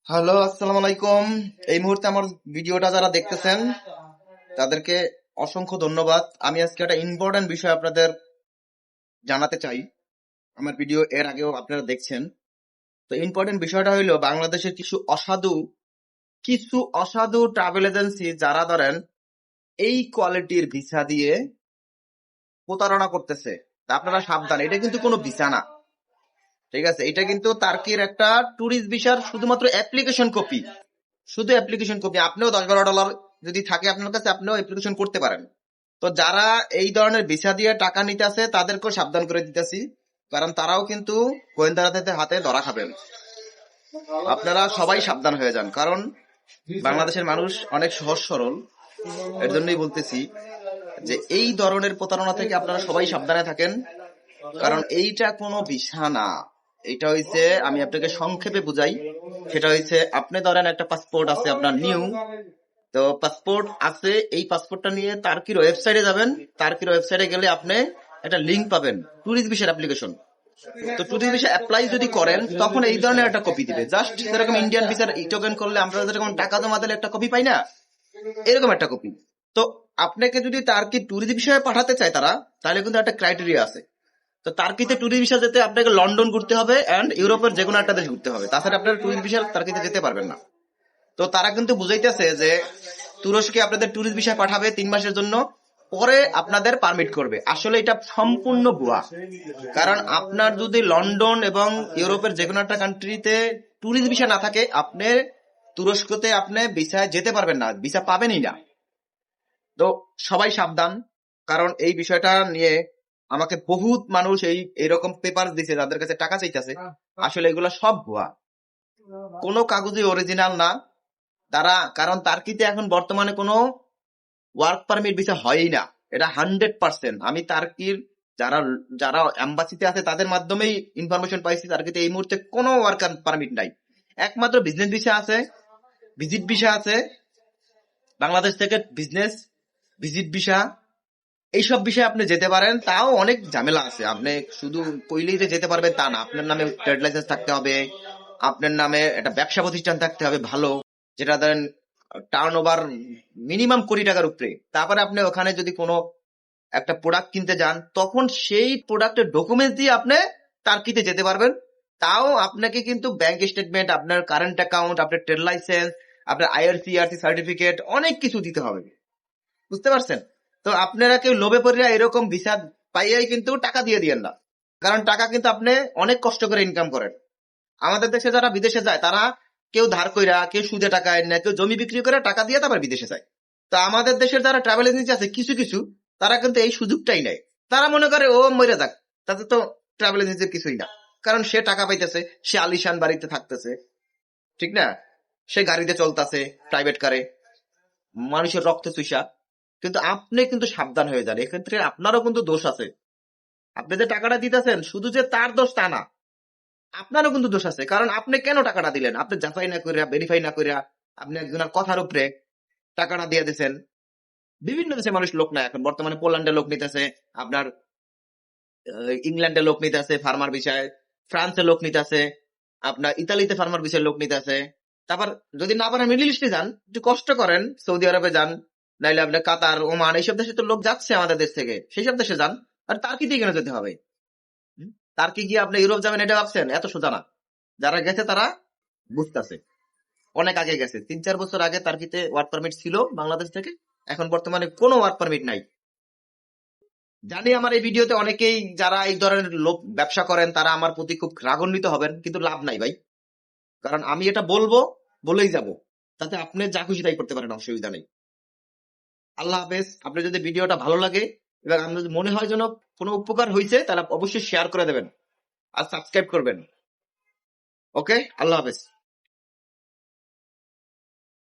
Hello, আসসালামু আলাইকুম। এই মুহূর্তে আমার ভিডিওটা যারা দেখতেছেন তাদেরকে অসংখ্য ধন্যবাদ। আমি আজকে একটা ইম্পর্টেন্ট বিষয় আপনাদের জানাতে চাই। আমার ভিডিও এর আগেও আপনারা দেখছেন। তো ইম্পর্টেন্ট বিষয়টা হইলো বাংলাদেশের কিছু অসাধু ট্রাভেল এজেন্সি যারা ধরেন এই কোয়ালিটির ভিসা দিয়ে প্রতারণা করতেছে। তা আপনারা সাবধান, এটা কিন্তু কোনো ভিসা না। ঠিক আছে, এটা কিন্তু তার্কির একটা ট্যুরিস্ট ভিসার শুধুমাত্র অ্যাপ্লিকেশন কপি। শুধু অ্যাপ্লিকেশন কপি। আপনিও $10-12 যদি থাকে আপনার কাছে, আপনিও অ্যাপ্লিকেশন করতে পারেন। তো যারা এই ধরনের ভিসা দিয়ে টাকা নিতে আছে তাদেরকেও সাবধান করে দিতেছি, কারণ তারাও কিন্তু গোয়েন্দাদের হাতে ধরা খাবেন। আপনারা সবাই সাবধান হয়ে যান, কারণ বাংলাদেশের মানুষ অনেক সহজ সরল। এর জন্যই বলতেছি যে এই ধরনের প্রতারণা থেকে আপনারা সবাই সাবধানে থাকেন, কারণ এইটা কোনো ভিসা না। এটা হইছে, আমি আপনাকে সংক্ষেপে বুঝাই, সেটা হইছে আপনি ধরেন একটা পাসপোর্ট আছে আপনার নিউ। তো পাসপোর্ট আছে, এই পাসপোর্টটা নিয়ে তার্কির ওয়েবসাইটে যাবেন। তার্কির ওয়েবসাইটে গেলে আপনি একটা লিংক পাবেন, ট্যুরিস্ট ভিসার অ্যাপ্লিকেশন। তো ট্যুরিস্ট ভিসা অ্যাপ্লাই যদি করেন তখন এই ধরনের একটা কপি দিবে, জাস্ট যেরকম ইন্ডিয়ান ভিসার ই টোকেন করলে আমরা যেরকম টাকা জমা দিলে একটা কপি পাই না, এরকম একটা কপি। তো আপনাকে যদি তার্কি ট্যুরিস্ট বিষয়ে পাঠাতে চায় তারা, তাহলে কিন্তু একটা ক্রাইটেরিয়া আছে। তো তার্কিতে ট্যুরিস্ট ভিসা যেতে আপনাকে লন্ডন ঘুরতে হবে এন্ড ইউরোপের যে কোনো একটা দেশ ঘুরতে হবে, তাছাড়া আপনার ট্যুরিস্ট ভিসা তার্কিতে যেতে পারবেন না। তো তারা কিন্তু বুঝাইতেছে যে তুরস্কে আপনাদের ট্যুরিস্ট ভিসা পাঠাবে 3 মাসের জন্য, পরে আপনাদের পারমিট করবে। আসলে এটা সম্পূর্ণ ভুয়া। কারণ আপনার যদি লন্ডন এবং ইউরোপের যে কোনো একটা কান্ট্রিতে ট্যুরিস্ট ভিসা না থাকে, আপনি তুরস্কতে আপনি ভিসায় যেতে পারবেন না, ভিসা পাবেনই না। তো সবাই সাবধান, কারণ এই বিষয়টা নিয়ে আমাকে বহুত মানুষ এইরকম পেপার দিছে, যাদের কাছে টাকা চাইতেছে। আসলে এগুলো সব ভুয়া, কোনো কাগজই অরিজিনাল না। কারণ তার্কিতে এখন বর্তমানে কোনো ওয়ার্ক পারমিট ভিসা হয়ই না, এটা 100%। আমি তার্কির যারা যারা এম্বাসিতে আছে তাদের মাধ্যমেই ইনফরমেশন পাইছি, তার্কিতে এই মুহূর্তে কোনো ওয়ার্ক পারমিট নাই। একমাত্র বিজনেস ভিসা আছে, ভিজিট ভিসা আছে, বাংলাদেশ থেকে বিজনেস ভিজিট ভিসা। এইসব বিষয়ে আপনি যেতে পারেন, তাও অনেক ঝামেলা আছে। আপনি শুধু কইলেই যে যেতে পারবেন তা না। আপনার নামে ট্রেড লাইসেন্স থাকতে হবে, আপনার নামে একটা ব্যবসা প্রতিষ্ঠান থাকতে হবে ভালো, যেটা ধরেন টার্ন ওভার মিনিমাম $20 উপরে। তারপরে আপনি ওখানে যদি কোনো একটা প্রোডাক্ট কিনতে যান, তখন সেই প্রোডাক্টের ডকুমেন্টস দিয়ে আপনি টার্কিতে যেতে পারবেন। তাও আপনাকে কিন্তু ব্যাংক স্টেটমেন্ট, আপনার কারেন্ট অ্যাকাউন্ট, আপনার ট্রেড লাইসেন্স, আপনার আইআরসি সার্টিফিকেট, অনেক কিছু দিতে হবে। বুঝতে পারছেন? তো আপনারা কেউ লোভে পড়ে এরকম ভিসা পাইয়াই কিন্তু টাকা দিয়ে দিয়েন না, কারণ টাকা কিন্তু আপনি অনেক কষ্ট করে ইনকাম করেন। আমাদের দেশে যারা বিদেশে যায় তারা কেউ ধার কইরা, কেউ সুদে টাকা এনে, কেউ জমি বিক্রি করে টাকা দিয়ে তারপর বিদেশে যায়। তো আমাদের দেশের যারা ট্রাভেল এজেন্সি আছে কিছু কিছু, তারা কিন্তু এই সুযোগটাই নেয়। তারা মনে করে ও মরে যাক, তাতে তো ট্রাভেল এজেন্সির কিছুই না, কারণ সে টাকা পাইতেছে, সে আলিশান বাড়িতে থাকতেছে, ঠিক না, সে গাড়িতে চলতেছে, প্রাইভেট কারে, মানুষের রক্ত চুষা। কিন্তু আপনি কিন্তু সাবধান হয়ে যান, এক্ষেত্রে আপনারও কিন্তু দোষ আছে। আপনি যে টাকাটা দিতেছেন শুধু যে তার দোষ তা না, আপনারও কিন্তু দোষ আছে। কারণ আপনি কেন টাকাটা দিলেন? আপনি যাচাই না করিয়া, ভেরিফাই না করিয়া আপনি একজনের কথার উপরে টাকাটা দিয়ে দিয়েছেন। বিভিন্ন দেশে মানুষ লোক না, এখন বর্তমানে পোল্যান্ডে লোক নিতেছে, আপনার ইংল্যান্ডে লোক নিতেছে ফার্মার বিষয়ে, ফ্রান্সে লোক নিতেছে, আপনার ইতালিতে ফার্মার বিষয়ে লোক নিতেছে। তারপর যদি না পারেন মিডল ইস্টে যান, একটু কষ্ট করেন, সৌদি আরবে যান, নাইলে আপনার কাতার, ওমান, এইসব দেশে তো লোক যাচ্ছে আমাদের দেশ থেকে, সেই সব দেশে যান। আর টার্কিতে কেন যেতে হবে? টার্কি গিয়ে আপনি ইউরোপ যাবেন এটা ভাবছেন? এত সোজা না। যারা গেছে তারা বুঝতেছে, অনেক আগে গেছে। 3-4 বছর আগে টার্কিতে ওয়ার্ক পারমিট ছিল বাংলাদেশ থেকে, এখন বর্তমানে কোনো ওয়ার্ক পারমিট নাই। জানি আমার এই ভিডিওতে অনেকেই যারা এই ধরনের লোক ব্যবসা করেন তারা আমার প্রতি খুব রাগান্বিত হবেন, কিন্তু লাভ নাই ভাই। কারণ আমি এটা বলবো, বলেই যাব, তাতে আপনি যা খুশি তাই করতে পারেন, অসুবিধা নেই। আল্লাহ হাফেজ। আপনার যদি ভিডিওটা ভালো লাগে এবং আপনার যদি মনে হয় যেন কোনো উপকার হয়েছে, তাহলে অবশ্যই শেয়ার করে দেবেন আর সাবস্ক্রাইব করবেন। ওকে, আল্লাহ হাফেজ।